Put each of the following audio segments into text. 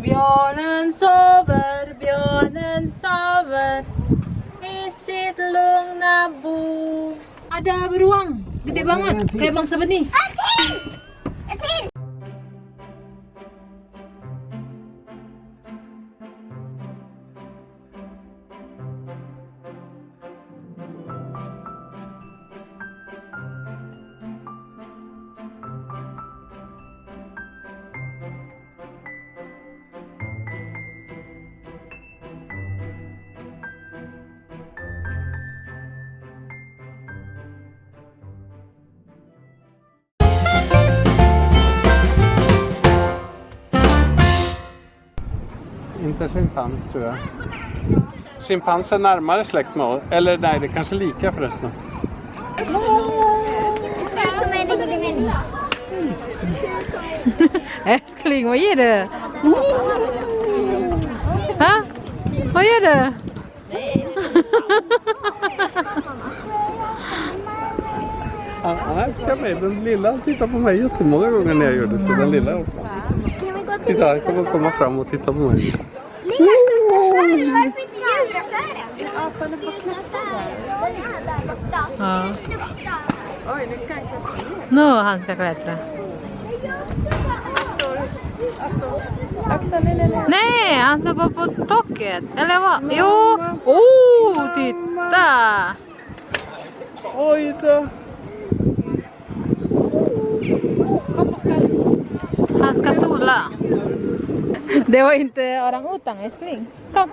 Björnen sover i sitt lugna bo. Ada beruang, gede banget, kayak bangsa benih. Inte schimpans tror jag. Schimpans är närmare släkt med oss. Eller nej, det är kanske lika förresten. Älskling, vad ger du? Ha? Vad gör du? Han älskar mig. Den lilla tittar på mig jättemånga gånger när jag gjorde så. Den lilla också. Titta, han kommer komma fram och titta på mig. Ja. Nu han ska klättra. Nej, han ska gå på taket. Eller vad? Jo! Oh, titta! Oj då! Han ska sola. Det var inte orang-utang, älskling. Kom.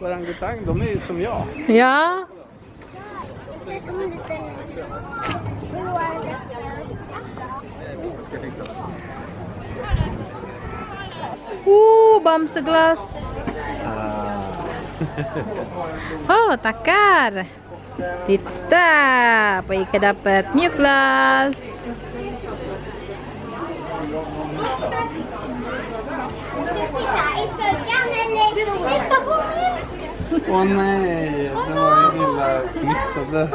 Orang-utang, de är ju som jag. Ja. Bamseglas. Oh, takar. Titta, apa Ika dapat milk glass. Åh nej, det var ju lilla smittade.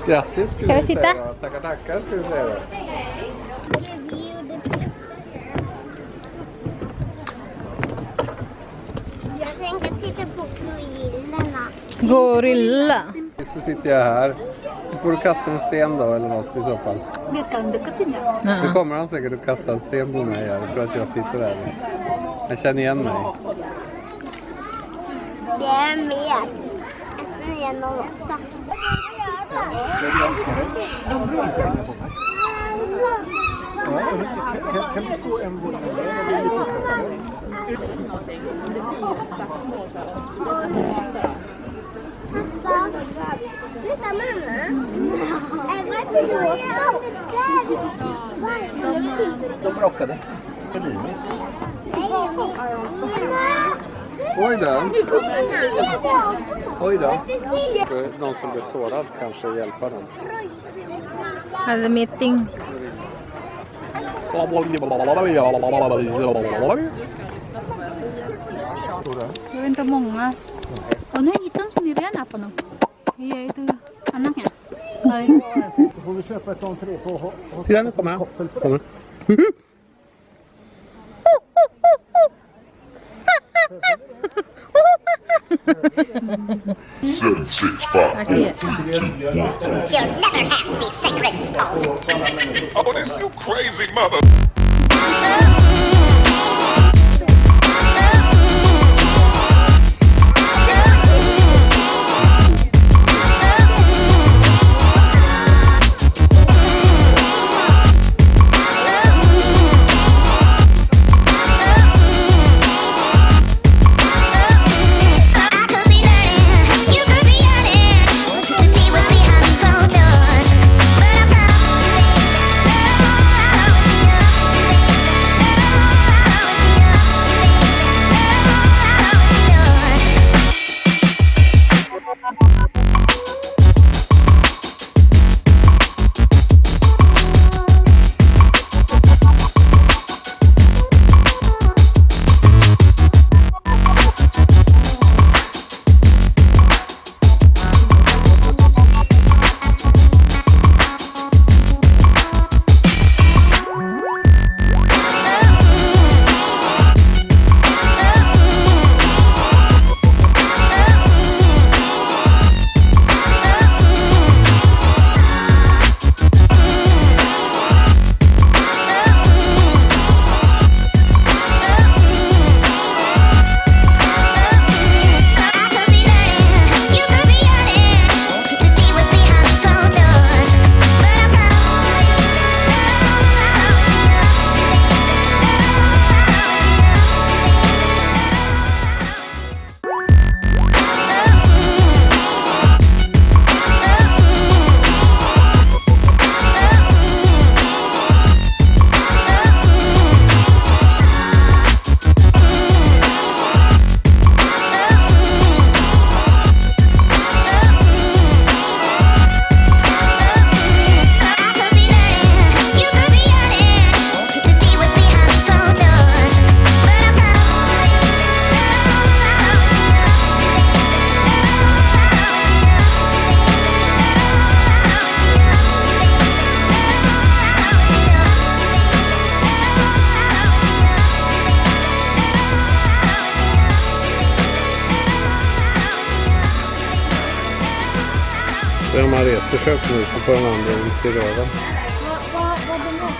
Grattis skulle vi säga. Tackar skulle vi säga. Jag tänker titta på gorillorna. Gorilla. Så sitter jag här. Du får kasta en sten då eller något i så fall. Nu kommer han säkert att kasta en sten på mig här för att jag sitter där. Jag känner igen mig. Det är med. Jag känner igen och rosa. Kan det stå en gång? Vänta mamma. Varför De rockade. Oj då. Oj då. Någon som blir sårad kanske hjälpa dem. Hade meeting. Det var inte många. Och nu hittar de sendirian apa nu? Iya itu anaknya. Får vi köpa ett sånt tre på. Titta nu kommer han. Kommer. 7, 6, 5, 4, 3, 2, 1. You'll never have the sacred stone. Oh, this you crazy mother. Försök nu så får den andra ut i röven. Vad den var?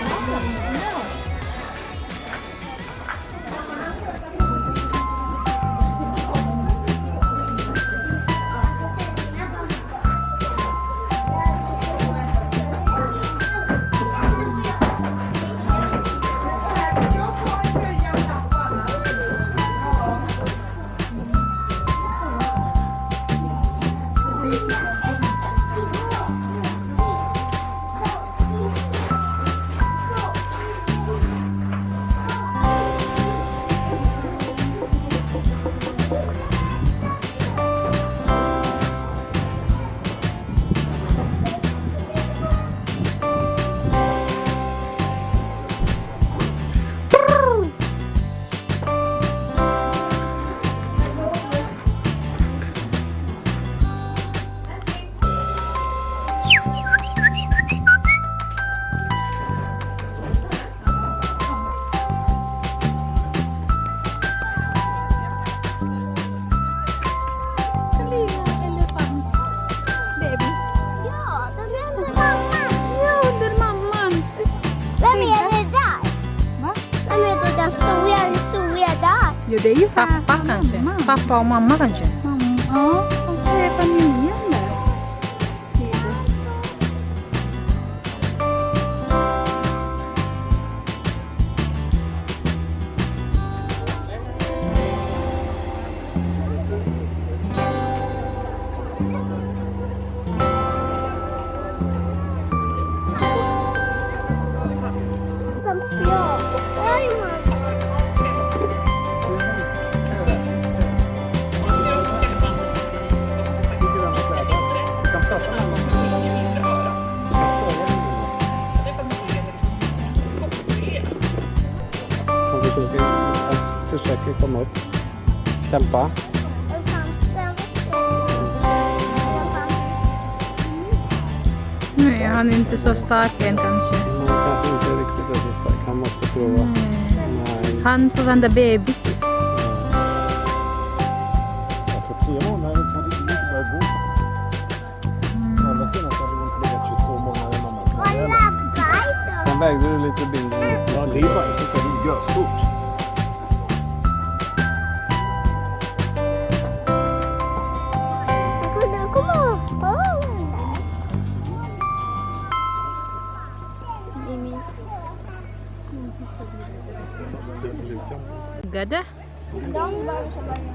Jo, det är ju Pappa kanske. Pappa och mamma kanske. Ja, och så är familjen där. Försöker komma upp. Kämpa. Nej, han är inte så stark än kanske. Han kanske inte riktigt är så stark. Han måste prova. Nej. Han får vända bebis. För 3 månader så hade det inte börjat gå. Andra sidan så hade det inte legat 22 månader mamma. Sen vägde du lite bilder. Ja, det är bara så att det gör stort. Gada?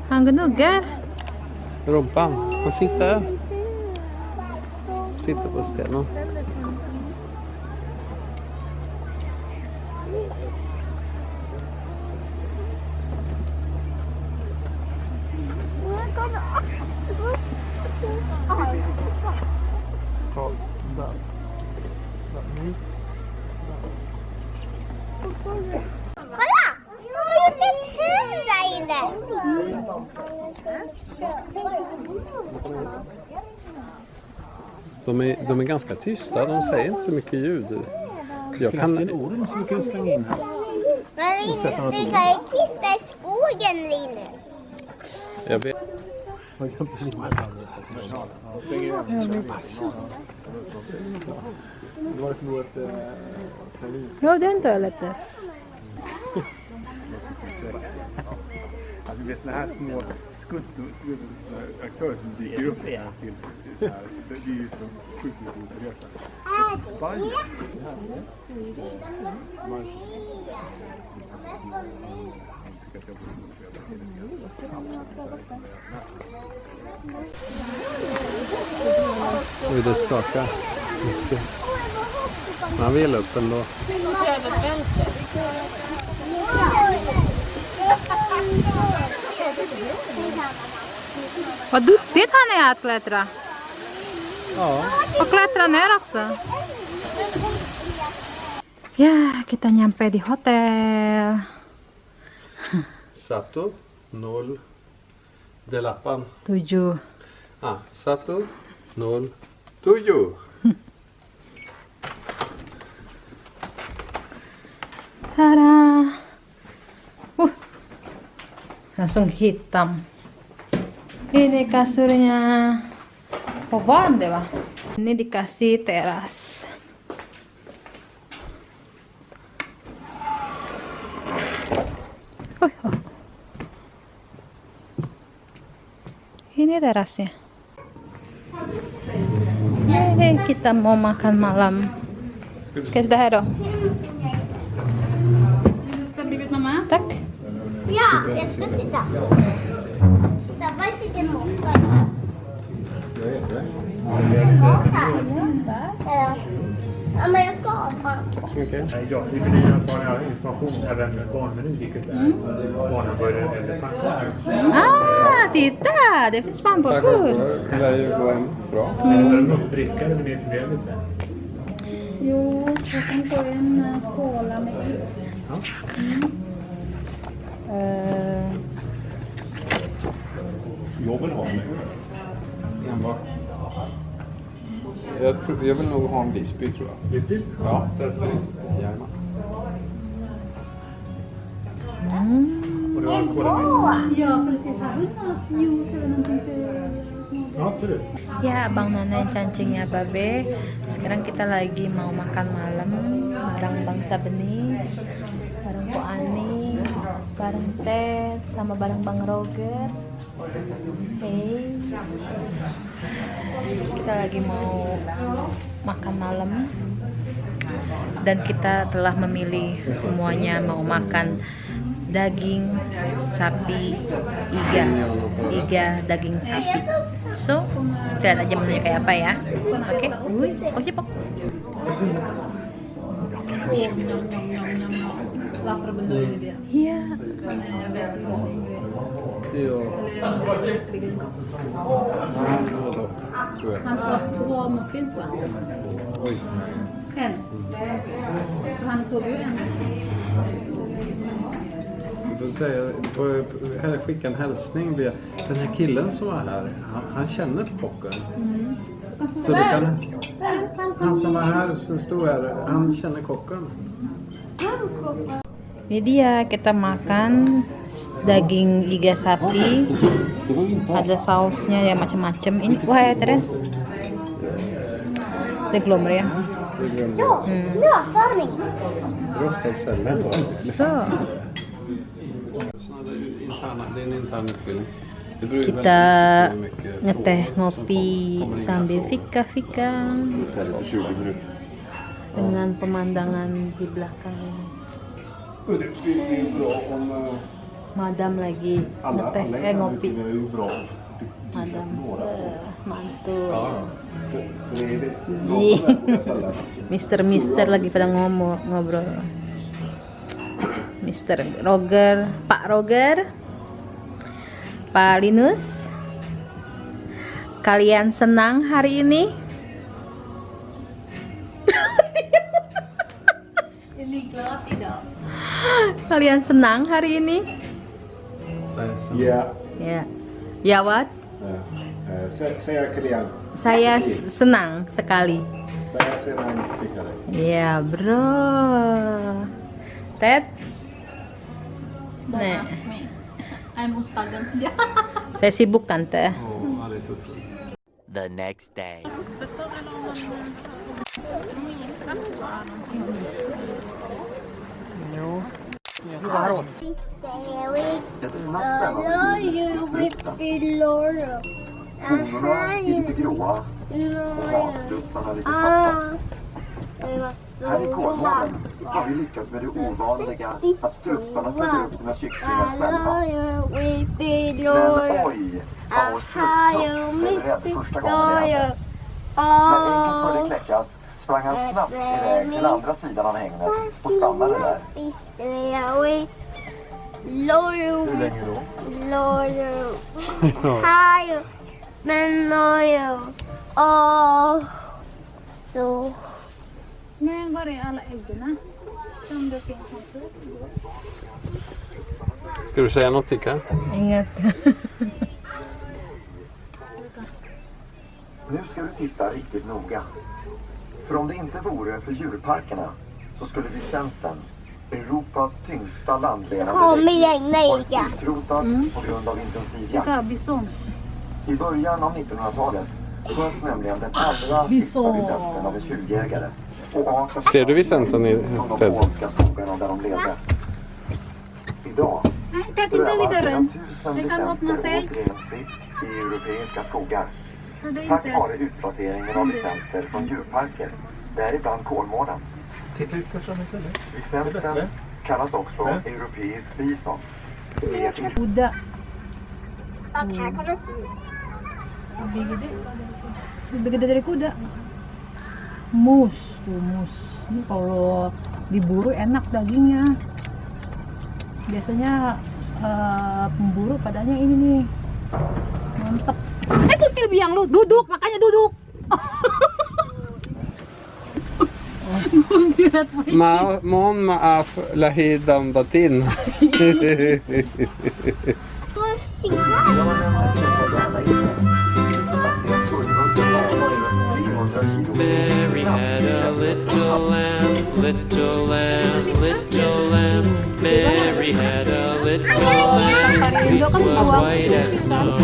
Han gnuggar. Rumpan. Han sitter. Sitter på stenen. Ja, där. Kolla! De har gjort ett hus där inne. De är ganska tysta. De säger inte så mycket ljud. Jag kan en orm som vi kan slänga in här. Men du kan ju kissa i skogen, Linus. Jag vet. Ja, det är inte lite. Alltså det är såna här små aktörer som dyker upp till det här. Det är ju så sjukt mycket seriösa. Oj, det skakar mycket. Man vill upp ändå. Vad duktigt han är att klättra. Ja. Och klättra ner också. Ya, kita nyampe di hotel. 1, 0, delapan. 7. Ah, 1, 0, 7. Tada! Langsung hitam. Ini kasurnya. Oh, warm deh, Pak. Ini dikasih teras. Oh. Ini terasnya. Kita mau makan malam. Ska sitta här då? Vill du sitta bredvid mamma? Tack. Ja, jag ska sitta. Sitta, var sitter motor? Jag vet det. Ja, men jag ska ha barn. Okej. Ja, i menyn sa jag information även barnmenyn, vilket är barnhamburgare eller pannkakor. Titta! Det finns pannpåkor. Det lär ju gå en bra. Har du något att dricka eller vill ni fundera lite? Jo, jag kan få en cola med is. Jag vill ha en. Enbart. Jag vill nog ha en Visby, tror jag. Visby? Ja, gärna. Och du har en cola med is? Ja, precis. Har du något juice eller någonting för små? Ja, absolut. Ya, Bang Nona cancingnya Babe. Sekarang kita lagi mau makan malam bareng Bang Sabeni, bareng Ko Ani, bareng Ted, sama bareng Bang Roger. Hey. Kita lagi mau makan malam dan kita telah memilih semuanya mau makan daging sapi iga daging sapi. So, kita lihat aja menunya kayak apa ya. Oke, oke Pok. Lapar bener ini dia. Iya. Han åt 2 muffins va? Oj. En. Han tog ju en. Du får skicka en hälsning. Den här killen som var här, han känner kocken. Så det kan, han som var här, som stod här, han känner kocken. Ini dia kita makan daging iga sapi. Ada sausnya ya macam-macam. Ini wah Teren. Det glömmer jag. Lösning. Rostad sallad. So, Det är en intern utbildning. kita ngeteh ngopi sambil fika-fika dengan pemandangan di belakang ini. Madam lagi ngeteh ngopi. Madam mantul. Mister lagi pada ngobrol. Mister Roger, Pak Roger, Pak Linus, kalian senang hari ini? Kalian senang hari ini? Ja. Ya, ya what? Säga kalian. Saya senang sekali. Saya senang sekali. Ya bro. Ted? Nih, I'm ustagan dia. saya sibuk tante. The next day. Lite gråa och matstudsarna lite svarta. Här i Kolmården har vi lyckats med det ovanliga att strutsarna föder upp sina kycklingar själva. Men oj, vad vår strutstupp blev rädd första gången vi hade. När ägget började kläckas sprang han snabbt iväg till andra sidan av hängnet och stannade där. Hur länge då? Så. Men var är alla äggen? Som det finns här. Ska du säga något, Tika? Ingat. Nu ska du titta riktigt noga. För om det inte vore för djurparkerna så skulle vi Centern, Europas tyngsta landledande varit utrotad på grund av intensiv jakt. Bison. I början av 1900-talet sköts nämligen den allra sista vicenten av en tjugjägare. Och arten Ser du vicenten i från de Ted? polska skogarna där de levde. Idag strövar flera tusen vicenter återigen fritt i europeiska skogar. Tack vare utplaceringen av vicenter från djurparker, däribland Kolmården. Vicenten kallas också europeisk bison. Kuda. Lebih gede dari kuda. Mus tuh mus. Ini kalau diburu enak dagingnya. Biasanya pemburu padanya ini nih. Mantep. Kutil biang lu duduk, makanya duduk. Mon maaf lahidam batin. Mary had a little lamb, little lamb, little lamb. Mary had a little lamb, its fleece was white as snow.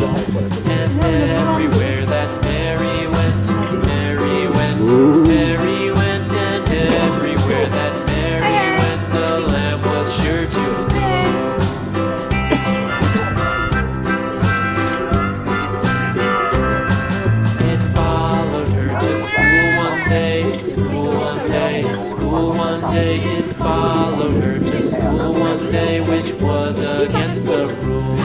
And everywhere that Mary went, Mary went, Mary went, and everywhere that Mary went, the lamb was sure to go. It followed her to school one day, school one day, school one day. It followed her to school one day, which was against the rules.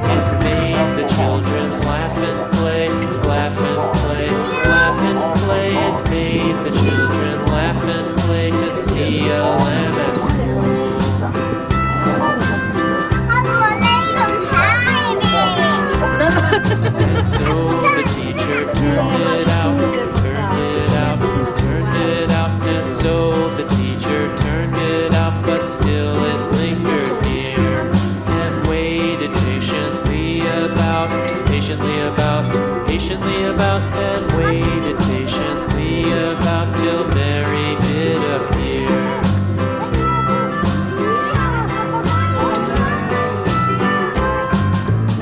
It made the children laugh and play, laugh and play, laugh and play. It made the children laugh and play to see a lamb at school. And so the teacher turned it out, turned it out, turned it out. And so the teacher turned it out, but still it lingered near and waited patiently about, patiently about, patiently about, and waited patiently about till Mary did appear.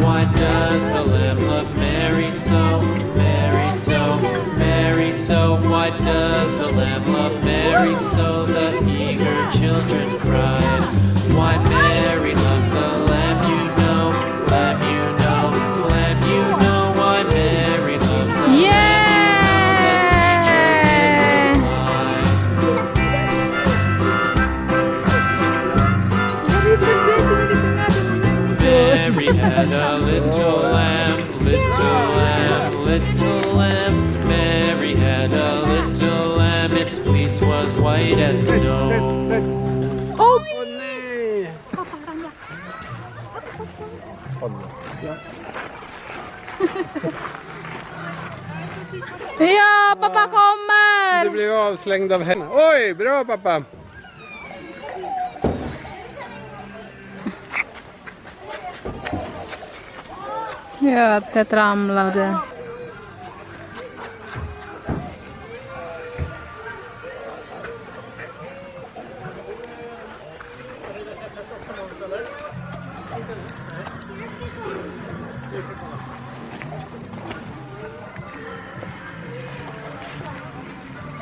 Why does the lamb love Mary so, Mary so, Mary so? Why does the lamb love Mary so? The eager children cried. Why Mary loves the lamb, you know, lamb, you know, lamb, you know. Why Mary loves the lamb, Mary had a little lamb, little lamb, little lamb. Mary had a little lamb, its fleece was white as snow. Ja, pappa kommer! Du blev avslängd av henne. Oj, bra pappa! Ja, det ramlade.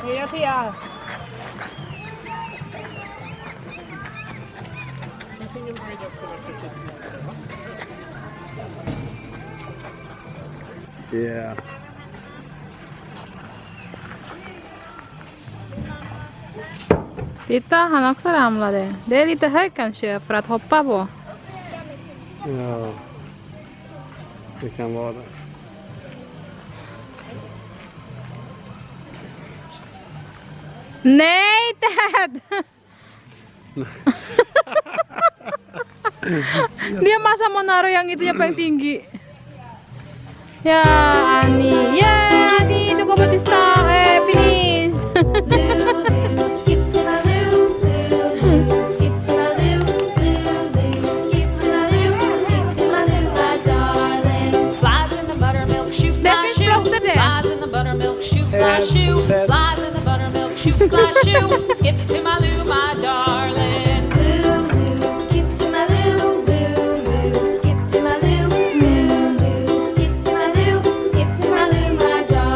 Heja Pia! Yeah. Titta, han också ramlade. Det är lite högt kanske för att hoppa på. Ja. Det kan vara det. Nej, Ted! Dia masa mau naruh yang itunya paling tinggi. Ya, Ani. Ya, Ani, itu Batista. Finish. Skip to my loo, loo, skip to my loo, loo, skip to my loo, skip to my loo, my darling. Flies in the buttermilk shoe, fly shoe. Flies in the buttermilk shoe, fly shoe. Flies in the buttermilk shoe, fly shoe. Skip to my loo, my darling. Skip to my loo, loo, skip to my loo, loo, skip to my loo, skip to my loo, my darling.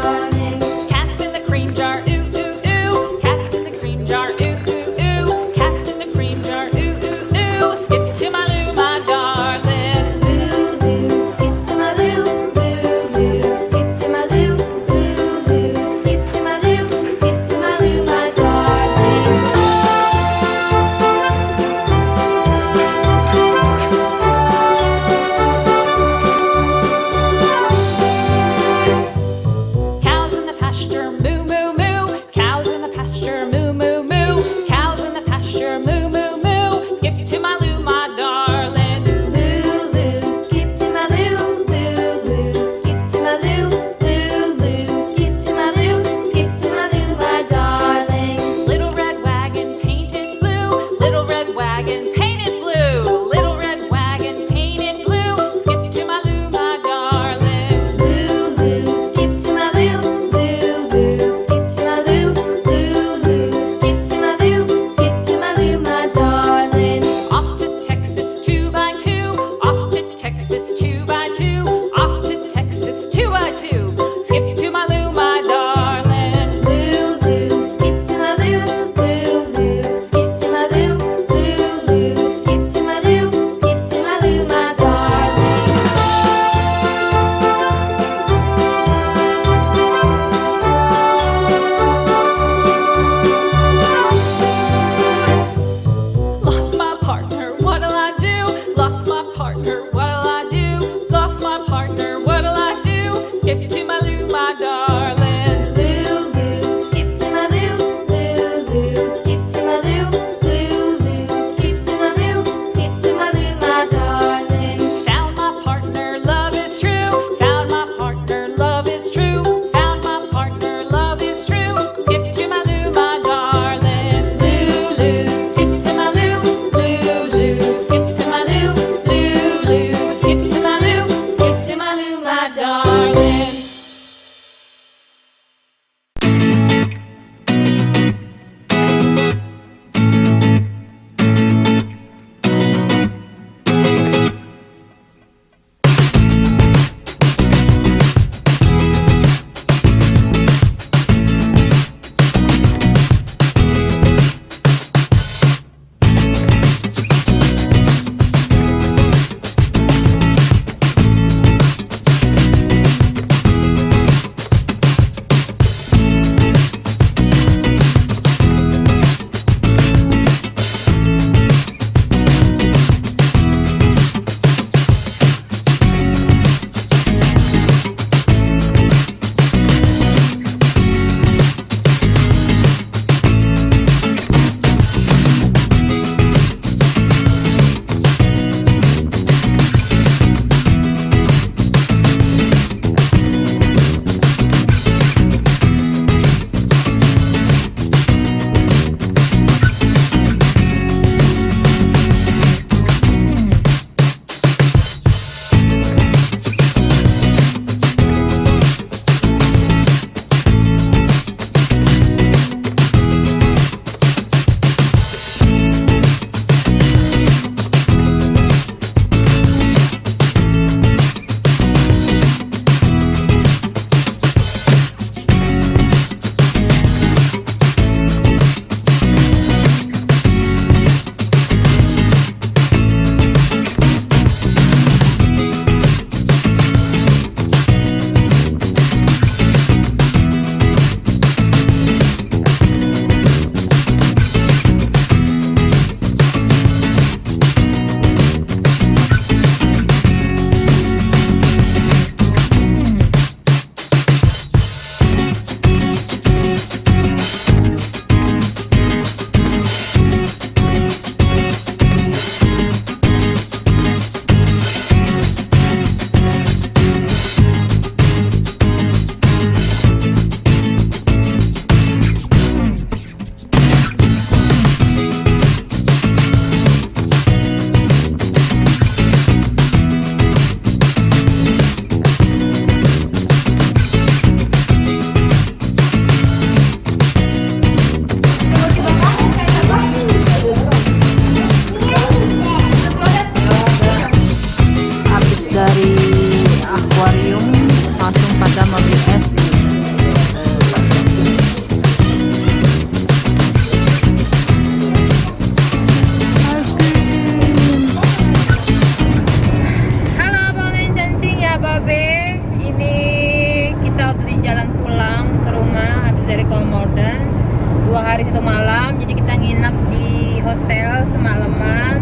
nginap di hotel semalaman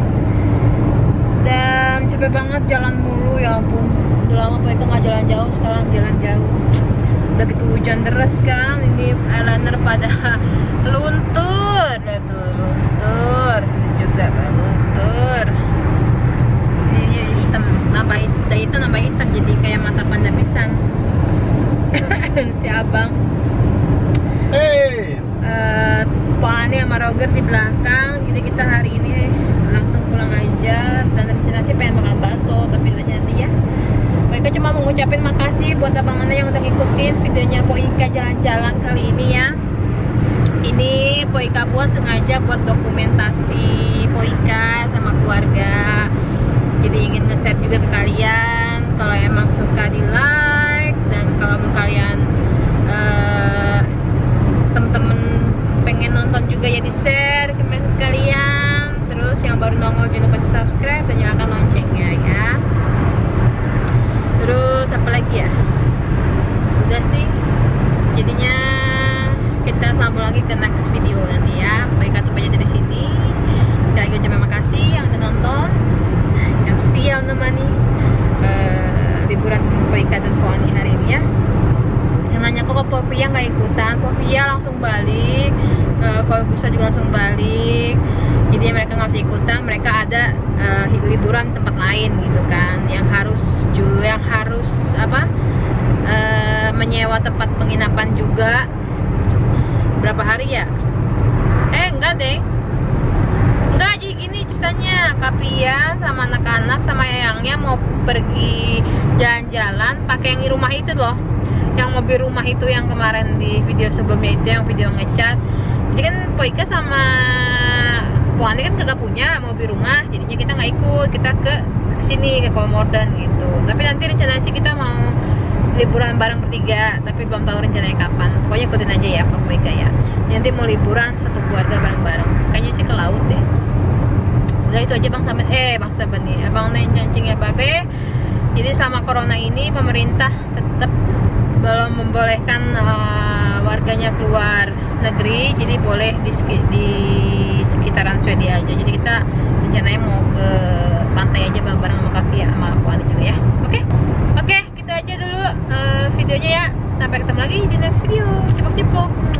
dan capek banget jalan mulu, ya ampun. Udah lama Ika nggak jalan jauh, sekarang jalan jauh. Udah gitu hujan deras kan, ini eyeliner pada luntur, lihat tuh luntur, ini juga luntur. Ini hitam, nambah hitam jadi kayak mata panda pisan. Si abang. Hey. Pak Ani sama Roger di belakang, jadi kita hari ini langsung pulang aja. Dan rencana sih pengen makan bakso, tapi nanti ya. Ika cuma mau ngucapin makasih buat abang Ana yang udah ngikutin videonya Po Ika jalan-jalan kali ini ya. Ini Po Ika buat sengaja buat dokumentasi Po Ika sama keluarga. Jadi ingin nge-share juga ke kalian. Kalau emang suka di like, dan kalau kalian temen-temen pengen nonton juga ya di share ke medsos kalian. Terus yang baru nongol jangan lupa di subscribe dan nyalakan loncengnya ya. Terus apa lagi ya, udah sih, jadinya kita sambung lagi ke next video nanti ya. Baik, tutup aja dari sini. Sekali lagi terima kasih yang udah nonton, yang setia menemani liburan Po Ika dan Po Ani hari ini ya. Yang nanya kok Po Via nggak ikutan, Po Via langsung balik, kalau Gusta juga langsung balik. Jadi mereka nggak bisa ikutan, mereka ada liburan tempat lain gitu kan, yang harus menyewa tempat penginapan juga. Berapa hari ya? Enggak deh. Enggak, jadi gini ceritanya, Kapia sama anak-anak sama Yayangnya mau pergi jalan-jalan pakai yang di rumah itu loh, yang mobil rumah itu yang kemarin di video sebelumnya itu, yang video ngecat. Jadi kan Po Ika sama Po Ani kan kagak punya mobil rumah, jadinya kita nggak ikut, kita ke sini ke Komodan gitu. Tapi nanti rencana sih kita mau liburan bareng bertiga, tapi belum tahu rencananya kapan. Pokoknya ikutin aja ya vlog Po Ika ya. Nanti mau liburan satu keluarga bareng-bareng, kayaknya sih ke laut deh. Udah itu aja Bang Sahabat nih, Abang Naik cancing ya Babe. Jadi selama corona ini pemerintah tetap belum membolehkan warganya keluar negeri, jadi boleh di sekitaran Swedia aja. Jadi kita rencananya mau ke pantai aja bareng sama Kavia sama Po Ani juga ya. Oke, gitu aja dulu videonya ya. Sampai ketemu lagi di next video. Cipok-cipok.